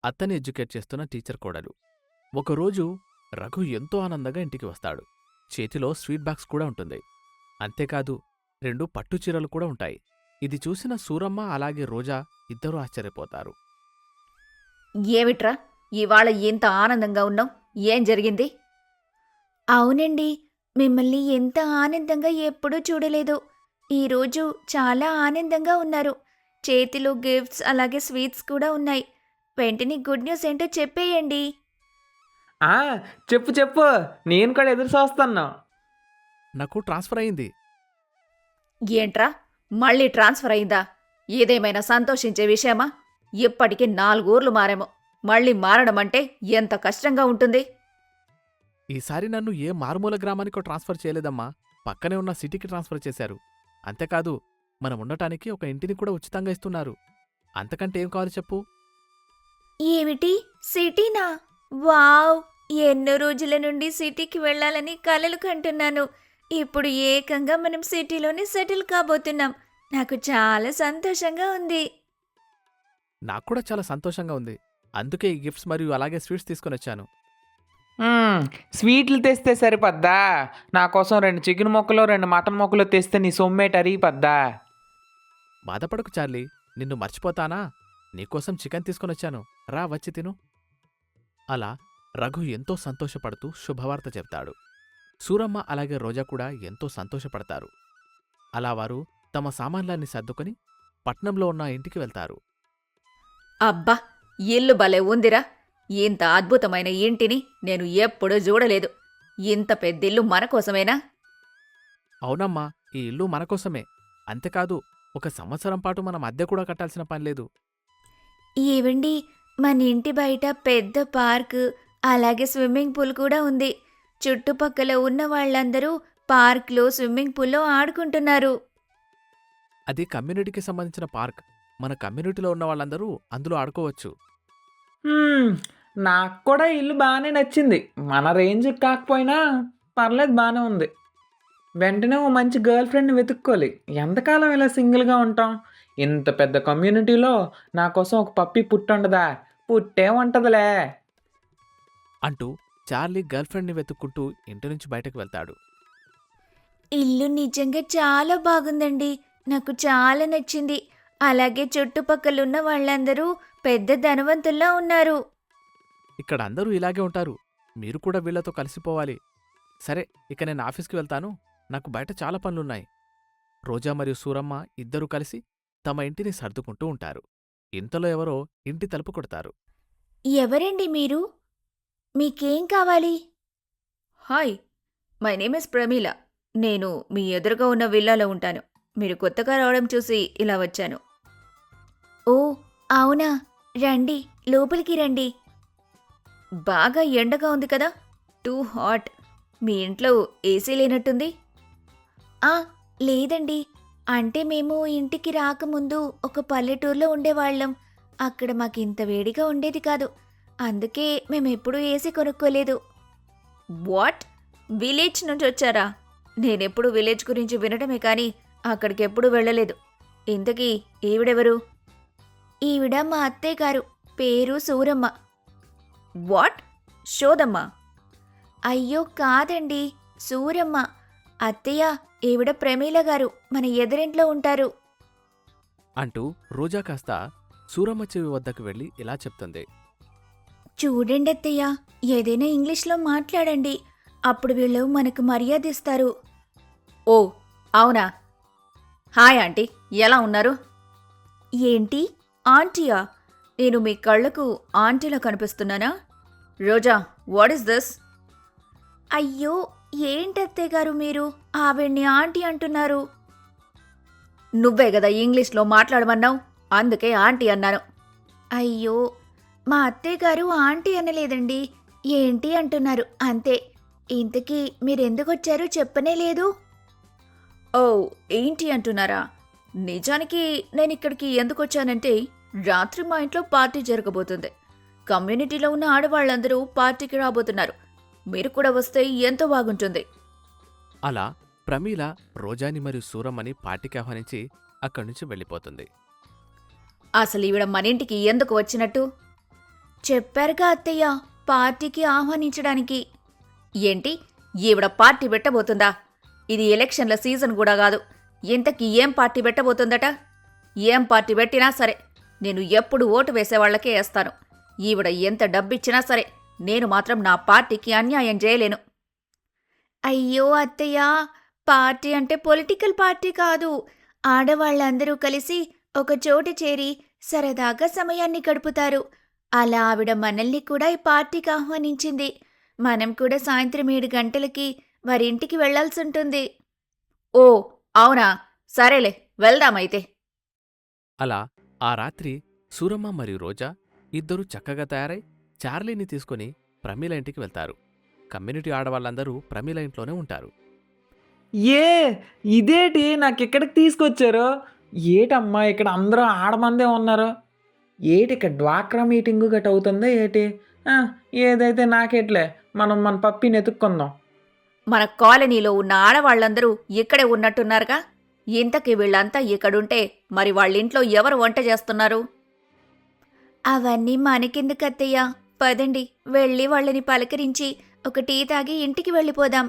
అత్తని ఎడ్యుకేట్ చేస్తున్న టీచర్ కోడలు. ఒకరోజు రఘు ఎంతో ఆనందంగా ఇంటికి వస్తాడు. చేతిలో స్వీట్ బాక్స్ కూడా ఉంటుంది. అంతేకాదు 2 పట్టుచీరలు కూడా ఉంటాయి. ఇది చూసిన సూరమ్మ అలాగే రోజా ఇద్దరూ ఆశ్చర్యపోతారు. ఏమిట్రా ఇవాళ ఇంత ఆనందంగా ఉన్నావు? ఏం జరిగింది? అవునండి, మిమ్మల్ని ఎంత ఆనందంగా ఎప్పుడూ చూడలేదు. ఈరోజు చాలా ఆనందంగా ఉన్నారు. చేతిలో గిఫ్ట్స్ అలాగే స్వీట్స్ కూడా ఉన్నాయి. వెంటనే గుడ్ న్యూస్ ఏంటో చెప్పేయండి. ఆ, చెప్పు చెప్పు, నేను కూడా ఎదురు చూస్తాను. నాకు ట్రాన్స్ఫర్ అయింది. ఏంట్రా మళ్ళీ ట్రాన్స్ఫర్ అయిందా? ఇదేమైనా సంతోషించే విషయమా? ఇప్పటికి 4 ఊర్లు మారాము. మళ్ళీ మారడం అంటే ఎంత కష్టంగా ఉంటుంది. ఈసారి నన్ను ఏ మారుమూల గ్రామానికో ట్రాన్స్ఫర్ చేయలేదమ్మా. పక్కనే ఉన్న సిటీకి ట్రాన్స్ఫర్ చేశారు. అంతేకాదు మనముండటానికి ఒక ఇంటిని కూడా ఉచితంగా ఇస్తున్నారు. అంతకంటే ఏం కావాలి చెప్పు? ఏమిటి, సిటీనా? వావ్! ఎన్నో రోజుల నుండి సిటీకి వెళ్ళాలని కలలు కంటున్నాను. ఇప్పుడు ఏకంగా మనం సిటీలోనే సెటిల్ కాబోతున్నాం. నాకు చాలా సంతోషంగా ఉంది. నాక్కూడా చాలా సంతోషంగా ఉంది. అందుకే ఈ గిఫ్ట్స్ మరియు అలాగే స్వీట్స్ తీసుకొనొచ్చాను. స్వీట్లు తెస్తే సరిపోద్దా? నా కోసం 2 చికెన్ ముక్కలు 2 మటన్ ముక్కలు తెస్తే నీ సొమ్మేటి అరిగిపోద్దా? బాధపడకు చార్లీ, నిన్ను మర్చిపోతానా? నీకోసం చికెన్ తీసుకొనొచ్చాను, రా వచ్చి తిను. అలా రఘు ఎంతో సంతోషపడుతూ శుభవార్త చెప్తాడు. సూరమ్మ అలాగే రోజా కూడా ఎంతో సంతోషపడతారు. అలా వారు తమ సామాన్లన్నీ సర్దుకొని పట్నంలో ఉన్న ఇంటికి వెళ్తారు. అబ్బా! ఇల్లు భలే ఉందిరా! ఇంత అద్భుతమైన ఇంటిని నేను ఎప్పుడూ చూడలేదు. ఇంత పెద్దిల్లు మన కోసమేనా? అవునమ్మా, ఈ ఇల్లు మనకోసమే. అంతేకాదు 1 సంవత్సరం పాటు మనం అద్దె కూడా కట్టాల్సిన పనిలేదు. ఏవండి, మన ఇంటి బయట పెద్ద పార్క్ అలాగే స్విమ్మింగ్ పూల్ కూడా ఉంది. చుట్టుపక్కల ఉన్న వాళ్ళందరూ పార్క్లో స్విమ్మింగ్ పూల్లో ఆడుకుంటున్నారు. అది కమ్యూనిటీకి సంబంధించిన పార్క్. మన కమ్యూనిటీలో ఉన్న వాళ్ళందరూ అందులో ఆడుకోవచ్చు. హ్మ్, నాకు కూడా ఇల్లు బాగానే నచ్చింది. మన రేంజ్కి కాకపోయినా పర్లేదు, బాగానే ఉంది. వెంటనే ఓ మంచి గర్ల్ ఫ్రెండ్ని వెతుక్కోవాలి. ఎంతకాలం ఇలా సింగిల్గా ఉంటాం? ఇంత పెద్ద కమ్యూనిటీలో నా కోసం ఒక పప్పి పుట్టుండదా? పుట్టే ఉంటదిలే. అంటూ చార్లీ గర్ల్ఫ్రెండ్ని వెతుక్కుంటూ ఇంటి నుంచి బయటకు వెళ్తాడు. ఇల్లు నిజంగా చాలా బాగుందండి. నాకు చాలా నచ్చింది. అలాగే చుట్టుపక్కలున్న వాళ్ళందరూ పెద్ద ధనవంతుల్లా ఉన్నారు. ఇక్కడ అందరూ ఇలాగే ఉంటారు. మీరు కూడా వీళ్లతో కలిసిపోవాలి. సరే, ఇక నేను ఆఫీస్కి వెళ్తాను. నాకు బయట చాలా పనులున్నాయి. రోజా మరియు సూరమ్మ ఇద్దరూ కలిసి తమ ఇంటిని సర్దుకుంటూ ఉంటారు. ఇంతలో ఎవరో ఇంటి తలుపు కొడతారు. ఎవరండి మీరు? మీకేం కావాలి? Hi, my name is Pramila. నేను మీ ఎదురుగా ఉన్న విల్లాలో ఉంటాను. మీరు కొత్తగా రావడం చూసి ఇలా వచ్చాను. ఓ, అవునా? రండి, లోపలికి రండి. బాగా ఎండగా ఉంది కదా? Too hot. మీ ఇంట్లో ఏసీ లేనట్టుంది? ఆ, లేదండి. అంటే మేము ఇంటికి రాకముందు ఒక పల్లెటూరులో ఉండేవాళ్ళం. అక్కడ మాకింత వేడిగా ఉండేది కాదు. అందుకే మేమెప్పుడూ ఏసీ కొనుక్కోలేదు. వాట్? విలేజ్ నుంచి వచ్చారా? నేనెప్పుడు విలేజ్ గురించి వినటమే కానీ అక్కడికెప్పుడు వెళ్ళలేదు. ఇంతకీ ఈవిడెవరు? ఈవిడ మా అత్తయ్య గారు. పేరు సూరమ్మ. వాట్? శోదమ్మ? అయ్యో కాదండి, సూరమ్మ. అత్తయ్య, ఈవిడ ప్రమీల గారు, మన ఎదురింట్లో ఉంటారు. అంటూ రోజా కాస్త సూరమ్మ చెవి వద్దకు వెళ్ళి ఇలా చెప్తుంది. చూడండి అత్తయ్య, ఏదైనా ఇంగ్లీష్లో మాట్లాడండి. అప్పుడు వీళ్ళు మనకు మర్యాదిస్తారు. ఓ, అవునా? హాయ్ ఆంటీ, ఎలా ఉన్నారు? ఏంటి, ఆంటీయా? నేను మీ కళ్ళకు ఆంటీలా కనిపిస్తున్నానా? రోజా, వాట్ ఇస్ దిస్? అయ్యో, ఏంటత్తయ్య గారు మీరు ఆవిడ్ని ఆంటీ అంటున్నారు? నువ్వే కదా ఇంగ్లీష్లో మాట్లాడమన్నావు, అందుకే ఆంటీ అన్నాను. అయ్యో, మా అత్తయ్య గారు ఆంటీ అనలేదండి, ఏంటి అంటున్నారు అంతే. ఇంతకీ మీరెందుకొచ్చారో చెప్పనే లేదు. ఓ, ఏంటి అంటున్నారా? నిజానికి నేనిక్కడికి ఎందుకొచ్చానంటే, రాత్రి మా ఇంట్లో పార్టీ జరగబోతుంది. కమ్యూనిటీలో ఉన్న ఆడవాళ్లందరూ పార్టీకి రాబోతున్నారు. మీరు కూడా వస్తే ఎంతో బాగుంటుంది. అలా ప్రమీల రోజాని మరియు సూరమ్మని పార్టీకి ఆహ్వానించి అక్కడి నుంచి వెళ్ళిపోతుంది. అసలు ఈవిడ మన ఇంటికి ఎందుకు వచ్చినట్టు? చెప్పారుగా అత్తయ్య, పార్టీకి ఆహ్వానించడానికి. ఏంటి, ఈవిడ పార్టీ పెట్టబోతుందా? ఇది ఎలక్షన్ల సీజన్ కూడా కాదు. ఇంతకీ ఏం పార్టీ పెట్టబోతుందట? ఏం పార్టీ పెట్టినా సరే నేను ఎప్పుడు ఓటు వేసేవాళ్లకే వేస్తాను. ఈవిడ ఎంత డబ్బిచ్చినా సరే నేను మాత్రం నా పార్టీకి అన్యాయం చేయలేను. అయ్యో అత్తయ్య, పార్టీ అంటే పొలిటికల్ పార్టీ కాదు. ఆడవాళ్లందరూ కలిసి ఒక చోట చేరి సరదాగా సమయాన్ని గడుపుతారు. అలా ఆవిడ మనల్ని కూడా ఈ పార్టీకి ఆహ్వానించింది. మనం కూడా సాయంత్రం 7 గంటలకి వారింటికి వెళ్లాల్సుంటుంది. ఓ అవునా, సరేలే, వెళ్దామైతే. అలా ఆ రాత్రి సూరమ్మ మరియు రోజా ఇద్దరూ చక్కగా తయారై చార్లీని తీసుకుని ప్రమీల ఇంటికి వెళ్తారు. కమ్యూనిటీ ఆడవాళ్ళందరూ ప్రమీల ఇంట్లోనే ఉంటారు. ఏ ఇదేటి నాకిక్కడికి తీసుకొచ్చారు? ఏటమ్మా ఇక్కడ అందరూ ఆడమందే ఉన్నారు? ఏటి ఇక్కడ డ్వాక్రా మీటింగు గట్ అవుతుందా ఏటి? ఆ, ఏదైతే నాకెట్లే, మనం మన పప్పిని ఎతుక్కుందాం. మన కాలనీలో ఉన్న ఆడవాళ్లందరూ ఇక్కడే ఉన్నట్టున్నారుగా. ఇంతకీ వీళ్ళంతా ఇక్కడుంటే మరి వాళ్ళింట్లో ఎవరు వంట చేస్తున్నారు? అవన్నీ మనకెందుకత్తయ్య, పదండి వెళ్ళి వాళ్ళని పలకరించి ఒక టీ తాగి ఇంటికి వెళ్ళిపోదాం.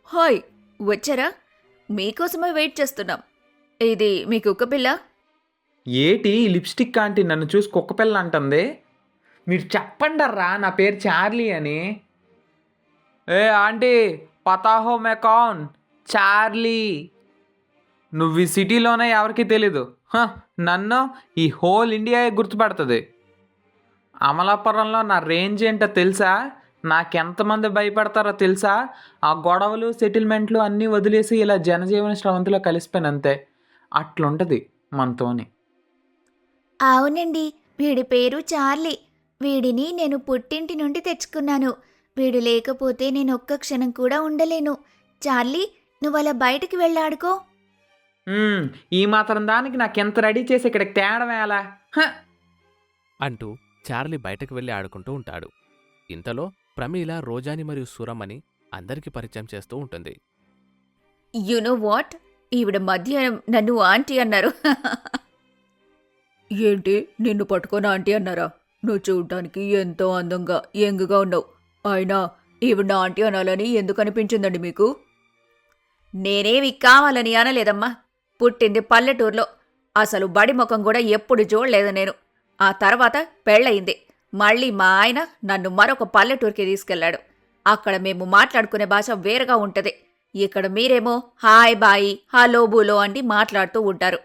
హాయ్, వచ్చారా? మీకోసమే వెయిట్ చేస్తున్నాం. ఇది మీ కుక్కపిల్ల? ఏటి ఈ లిప్స్టిక్ ఆంటీ నన్ను చూసి కుక్కపిల్ల అంటుంది? మీరు చెప్పండర్రా నా పేరు చార్లీ అని. ఏ ఆంటీ, పతాహో మే కౌన్? చార్లీ. నువ్వు ఈ సిటీలోనే ఎవరికి తెలీదు. నన్ను ఈ హోల్ ఇండియా గుర్తుపడుతుంది. అమలాపురంలో నా రేంజ్ ఏంటో తెలుసా? నాకెంతమంది భయపడతారో తెలుసా? ఆ గొడవలు సెటిల్మెంట్లు అన్నీ వదిలేసి ఇలా జనజీవన స్రవంతిలో కలిసిపోయినంతే. అట్లుంటుంది మనతోని. అవునండి, వీడి పేరు చార్లీ. వీడిని నేను పుట్టింటి నుండి తెచ్చుకున్నాను. వీడు లేకపోతే నేను ఒక్క క్షణం కూడా ఉండలేను. చార్లీ, నువ్వలా బయటికి వెళ్ళాడుకో. ఈ మాత్రం దానికి నాకెంత రెడీ చేసి ఇక్కడికి తేడం ఎలా? అంటూ చార్లీ బయటకు వెళ్లి ఆడుకుంటూ ఉంటాడు. ఇంతలో ప్రమీల రోజాని మరియు సూరమ్మని అందరికీ పరిచయం చేస్తూ ఉంటుంది. యు నో వాట్, ఈవిడ మధ్యాహ్నం నన్ను ఆంటీ అన్నారు. ఏంటి, నిన్ను పట్టుకొని ఆంటీ అన్నారా? నువ్వు చూడ్డానికి ఎంతో అందంగా యంగ్గా ఉన్నావు. అయినా ఈవిడ ఆంటీ అనాలని ఎందుకు అనిపించిందండి మీకు? నేనేమి కావాలని అనలేదమ్మా. పుట్టింది పల్లెటూరులో. అసలు బడి ముఖం కూడా ఎప్పుడు చూడలేదు నేను. ఆ తర్వాత పెళ్ళయింది. మళ్ళీ మా ఆయన నన్ను మరొక పల్లెటూరుకి తీసుకెళ్లాడు. అక్కడ మేము మాట్లాడుకునే భాష వేరుగా ఉంటది. ఇక్కడ మీరేమో హాయ్ బాయి హలో బూలో అని మాట్లాడుతూ ఉంటారు.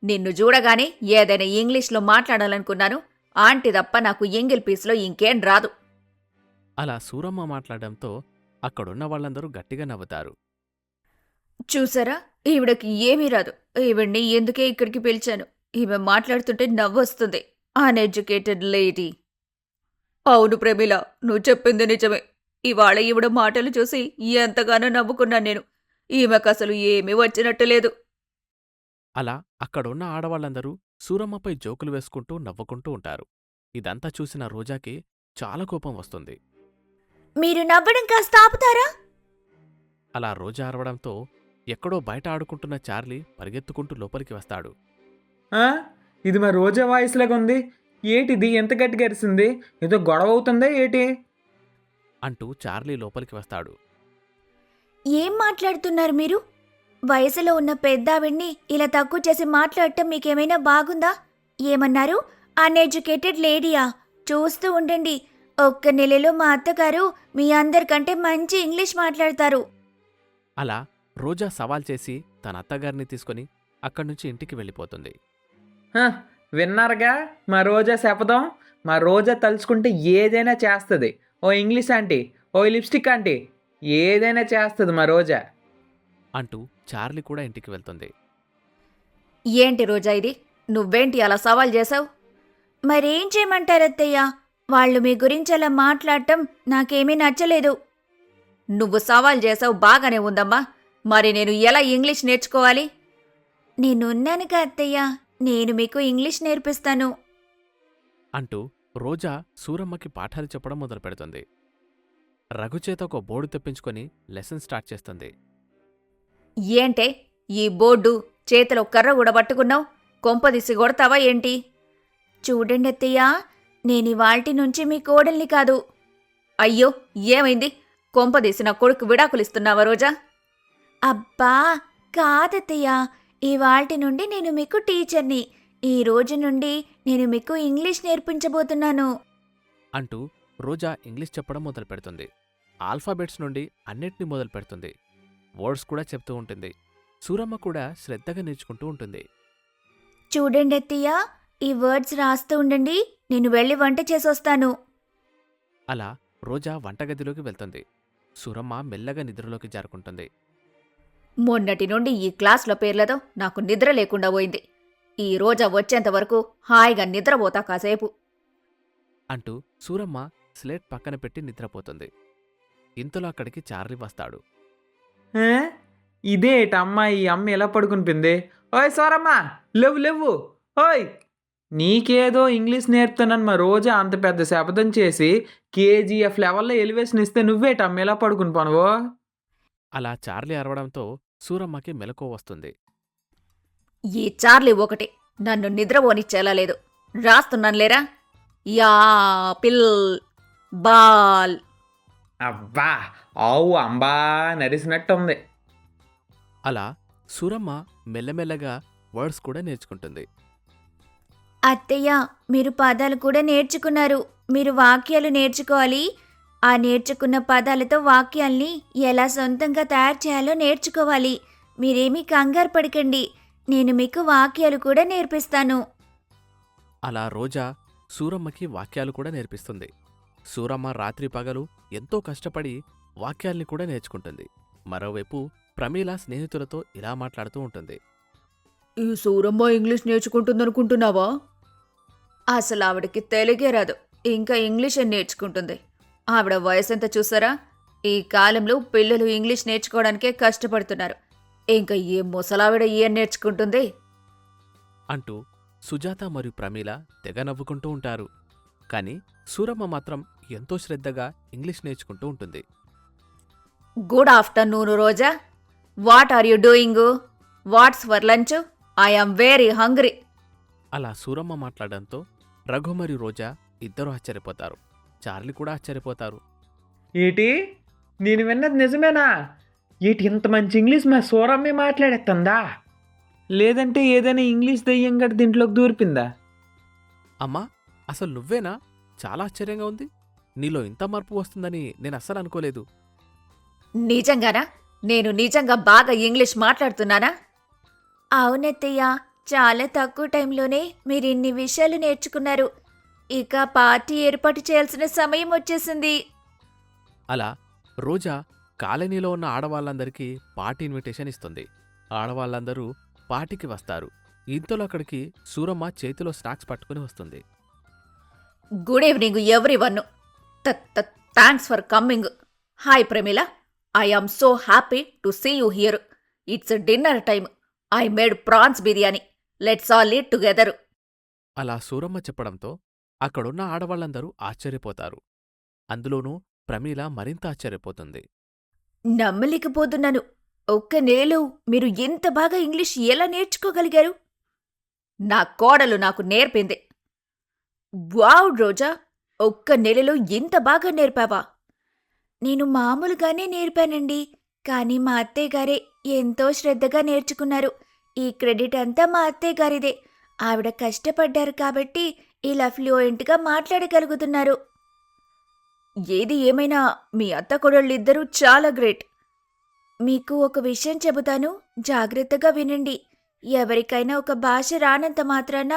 నిన్ను చూడగానే ఏదైనా ఇంగ్లీష్లో మాట్లాడాలనుకున్నాను. ఆంటీ తప్ప నాకు ఎంగిల్ పీస్లో ఇంకేం రాదు. అలా సూరమ్మ మాట్లాడడంతో అక్కడున్న వాళ్ళందరూ గట్టిగా నవ్వుతారు. చూసారా, ఈవిడకి ఏమీ రాదు. ఈవిడ్ని ఎందుకే ఇక్కడికి పిలిచాను. ఈమె మాట్లాడుతుంటే నవ్వొస్తుంది. Uneducated lady. అవును ప్రమీల, నువ్వు చెప్పింది నిజమే. ఇవాళ ఈవిడ మాటలు చూసి ఎంతగానో నవ్వుకున్నాను నేను. ఈమెకసలు ఏమీ వచ్చినట్టు లేదు. అలా అక్కడున్న ఆడవాళ్ళందరూ సూరమ్మపై జోకులు వేసుకుంటూ నవ్వుకుంటూ ఉంటారు. ఇదంతా చూసిన రోజాకి చాలా కోపం వస్తుంది. మీరు నవ్వడం కాస్త ఆపుతారా? అలా రోజా అరవడంతో ఎక్కడో బయట ఆడుకుంటున్న చార్లీ పరిగెత్తుకుంటూ లోపలికి వస్తాడు. ఇది మా రోజా వాయిస్ లాగా ఉంది. ఏటిది ఎంత గట్టిగా అరిసింది? ఏదో గొడవ అవుతుందా ఏటి? అంటూ చార్లీ లోపలికి వస్తాడు. ఏం మాట్లాడుతున్నారు మీరు? వయసులో ఉన్న పెద్దావిడ్ని ఇలా తక్కువ చేసి మాట్లాడటం మీకేమైనా బాగుందా? ఏమన్నారు? అన్ఎడ్యుకేటెడ్ లేడీయా? చూస్తూ ఉండండి, ఒక్క నెలలో మా అత్తగారు మీ అందరికంటే మంచి ఇంగ్లీష్ మాట్లాడతారు. అలా రోజా సవాల్ చేసి తన అత్తగారిని తీసుకుని అక్కడ్నుంచి ఇంటికి వెళ్ళిపోతుంది. విన్నారుగా మా రోజా శపథం. మా రోజా తలుచుకుంటే ఏదైనా చేస్తుంది. ఓ ఇంగ్లీష్ ఆంటీ, ఓ లిప్స్టిక్ ఆంటీ, ఏదైనా చేస్తుంది మా రోజా అంటూ చార్లీ కూడా ఇంటికి వెళ్తుంది. ఏంటి రోజా ఇది? నువ్వేంటి అలా సవాల్ చేశావు? మరేం చేయమంటారత్తయ్యా? వాళ్ళు మీ గురించి అలా మాట్లాడటం నాకేమీ నచ్చలేదు. నువ్వు సవాల్ చేసావు బాగానే ఉందమ్మా. మరి నేను ఎలా ఇంగ్లీష్ నేర్చుకోవాలి? నేనున్నానుగా అత్తయ్యా, నేను మీకు ఇంగ్లీష్ నేర్పిస్తాను అంటూ రోజా సూరమ్మకి పాఠాలు చెప్పడం మొదలుపెడుతుంది. రఘుచేత ఒక బోర్డు తెప్పించుకొని లెసన్ స్టార్ట్ చేస్తుంది. ఏంటే ఈ బోర్డు చేతిలో కర్ర కూడా పట్టుకున్నావు? కొంపదీసి కొడతావా ఏంటి? చూడండి అత్తయ్యా, నేనివాల్టి నుంచి మీ కోడల్ని కాదు. అయ్యో, ఏమైంది? కొంపదీసి నా కొడుకు విడాకులిస్తున్నావా రోజా? అబ్బా, కాదత్తయ్య. ఇవాల్టి నుండి నేను మీకు టీచర్ని. ఈ రోజు నుండి నేను మీకు ఇంగ్లీష్ నేర్పించబోతున్నాను. అంటూ రోజా ఇంగ్లీష్ చెప్పడం మొదలుపెడుతుంది. ఆల్ఫాబెట్స్ నుండి అన్నిటినీ మొదలుపెడుతుంది. వర్డ్స్ కూడా చెప్తూ ఉంటుంది. సూరమ్మ కూడా శ్రద్ధగా నేర్చుకుంటూ ఉంటుంది. చూడండి అత్తయ్య, ఈ వర్డ్స్ రాస్తూ ఉండండి. నేను వెళ్ళి వంట చేసొస్తాను. అలా రోజా వంటగదిలోకి వెళ్తుంది. సూరమ్మ మెల్లగా నిద్రలోకి జారుకుంటుంది. మొన్నటి నుండి ఈ క్లాస్ల పేర్లతో నాకు నిద్ర లేకుండా పోయింది. ఈ రోజా వచ్చేంతవరకు హాయిగా నిద్రపోతా కాసేపు. అంటూ సూరమ్మ స్లేట్ పక్కన పెట్టి నిద్రపోతుంది. ఇంతలో అక్కడికి చార్లీ వస్తాడు. ఏ? ఇదేటమ్మా ఈ అమ్మ ఎలా పడుకునిపింది? ఓయ్ సోరమ్మ, లేవు లేవు. ఓయ్, నీకేదో ఇంగ్లీష్ నేర్పుతానని మా రోజా అంత పెద్ద శపథం చేసి కేజీఎఫ్ లెవెల్లో ఎలివేషన్ ఇస్తే నువ్వేటమ్మ ఎలా పడుకుని పోనువో? అలా చార్లీ అరవడంతో సూరమ్మకి మెలకువ వస్తుంది. ఈ చార్లీ ఒకటి నన్ను నిద్రపోనిచ్చేలా లేదు. రాస్తున్నాను లేరా? Apple ball. అబ్బా, ఆవు అంబా నరిసినట్టుంది. అలా సూరమ్మ మెల్లమెల్లగా వర్డ్స్ కూడా నేర్చుకుంటుంది. అత్తయ్య, మీరు పదాలు కూడా నేర్చుకున్నారు. మీరు వాక్యాలు నేర్చుకోవాలి. ఆ నేర్చుకున్న పదాలతో వాక్యాల్ని ఎలా సొంతంగా తయారు చేయాలో నేర్చుకోవాలి. మీరేమీ కంగారు పడకండి. నేను మీకు వాక్యాలు కూడా నేర్పిస్తాను. అలా రోజా సూరమ్మకి వాక్యాలు కూడా నేర్పిస్తుంది. సూరమ్మ రాత్రి పగలు ఎంతో కష్టపడి వాక్యాల్ని కూడా నేర్చుకుంటుంది. మరోవైపు ప్రమీల స్నేహితులతో ఇలా మాట్లాడుతూ ఉంటుంది. ఈ సూరమ్మ ఇంగ్లీష్ నేర్చుకుంటుందనుకుంటున్నావా? అసలు ఆవిడకి తెలుగే రాదు, ఇంకా ఇంగ్లీష్ అని నేర్చుకుంటుంది. ఆవిడ వయసెంత చూసారా? ఈ కాలంలో పిల్లలు ఇంగ్లీష్ నేర్చుకోవడానికే కష్టపడుతున్నారు. ఇంకా ఏ ముసలావిడ ఏం నేర్చుకుంటుంది? అంటూ సుజాత మరియు ప్రమీల తెగ నవ్వుకుంటూ ఉంటారు. కాని సూరమ్మ మాత్రం ఎంతో శ్రద్ధగా ఇంగ్లీష్ నేర్చుకుంటూ ఉంటుంది. Good afternoon Roja. What are you doing? What's for lunch? I am very hungry. అలా సూరమ్మ మాట్లాడడంతో రఘు మరియు రోజా ఇద్దరూ ఆశ్చర్యపోతారు. చార్లీ కూడా ఆశ్చర్యపోతారు. ఏటి, నేను విన్నది నిజమేనా? ఏటి ఇంత మంచి ఇంగ్లీష్ మా సూరమ్మే మాట్లాడేస్తుందా? లేదంటే ఏదైనా ఇంగ్లీష్ దెయ్యం గట్టి దీంట్లోకి దూరిపిందా? అమ్మా, అసలు నువ్వేనా? చాలా ఆశ్చర్యంగా ఉంది. నీలో ఇంత మార్పు వస్తుందని నేను అస్సలు అనుకోలేదు. నిజంగానా? నేను నిజంగా బాగా ఇంగ్లీష్ మాట్లాడుతున్నానా? అవునత్తయ్య, చాలా తక్కువ టైంలోనే మీరు ఇన్ని విషయాలు నేర్చుకున్నారు. ఇక పార్టీ ఏర్పాటు చేయాల్సిన సమయం వచ్చేసింది. అలా రోజా కాలనీలో ఉన్న ఆడవాళ్ళందరికీ పార్టీ ఇన్విటేషన్ ఇస్తుంది. ఆడవాళ్ళందరూ పార్టీకి వస్తారు. ఇంతలో అక్కడికి సూరమ్మ చేతిలో స్నాక్స్ పట్టుకుని వస్తుంది. Good evening everyone. Thanks for coming. Hi Pramila, I am so happy to see you here. It's dinner time. I made prawns biryani. Let's all eat together. అలా సూరమ్మ చెప్పడంతో అక్కడున్న ఆడవాళ్ళందరూ ఆశ్చర్యపోతారు. అందులోనూ ప్రమీల మరింత ఆశ్చర్యపోతుంది. నమ్మలేకపోతున్నాను. ఒక్క నెలలో మీరు ఎంత బాగా ఇంగ్లీష్ ఎలా నేర్చుకోగలిగారు? నా కోడలు నాకు నేర్పింది. వావ్ రోజా, ఒక్క నెలలో ఇంత బాగా నేర్పావా? నేను మామూలుగానే నేర్పానండి, కానీ మా అత్తయ్యగారే ఎంతో శ్రద్ధగా నేర్చుకున్నారు. ఈ క్రెడిట్ అంతా మా అత్తయ్యగారిదే. ఆవిడ కష్టపడ్డారు కాబట్టి ఇలా ఫ్లూయెంట్గా మాట్లాడగలుగుతున్నారు. ఏది ఏమైనా మీ అత్త కొడళ్ళిద్దరూ చాలా గ్రేట్. మీకు ఒక విషయం చెబుతాను, జాగ్రత్తగా వినండి. ఎవరికైనా ఒక భాష రానంత మాత్రాన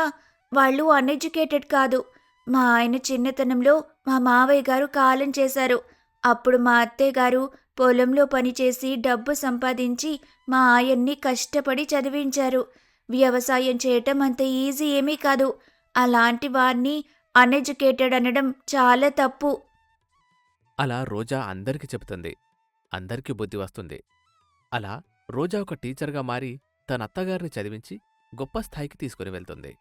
వాళ్ళు అన్ఎడ్యుకేటెడ్ కాదు. మా ఆయన చిన్నతనంలో మా మావయ్య గారు కాలం చేశారు. అప్పుడు మా అత్తయ్య గారు పొలంలో పనిచేసి డబ్బు సంపాదించి మా ఆయన్ని కష్టపడి చదివించారు. వ్యవసాయం చేయటం అంత ఈజీ ఏమీ కాదు. అలాంటి వారిని అన్ఎడ్యుకేటెడ్ అనడం చాలా తప్పు. అలా రోజా అందరికి చెబుతుంది. అందరికీ బుద్ధి వస్తుంది. అలా రోజా ఒక టీచర్గా మారి తన అత్తగారిని చదివించి గొప్ప స్థాయికి తీసుకుని వెళ్తుంది.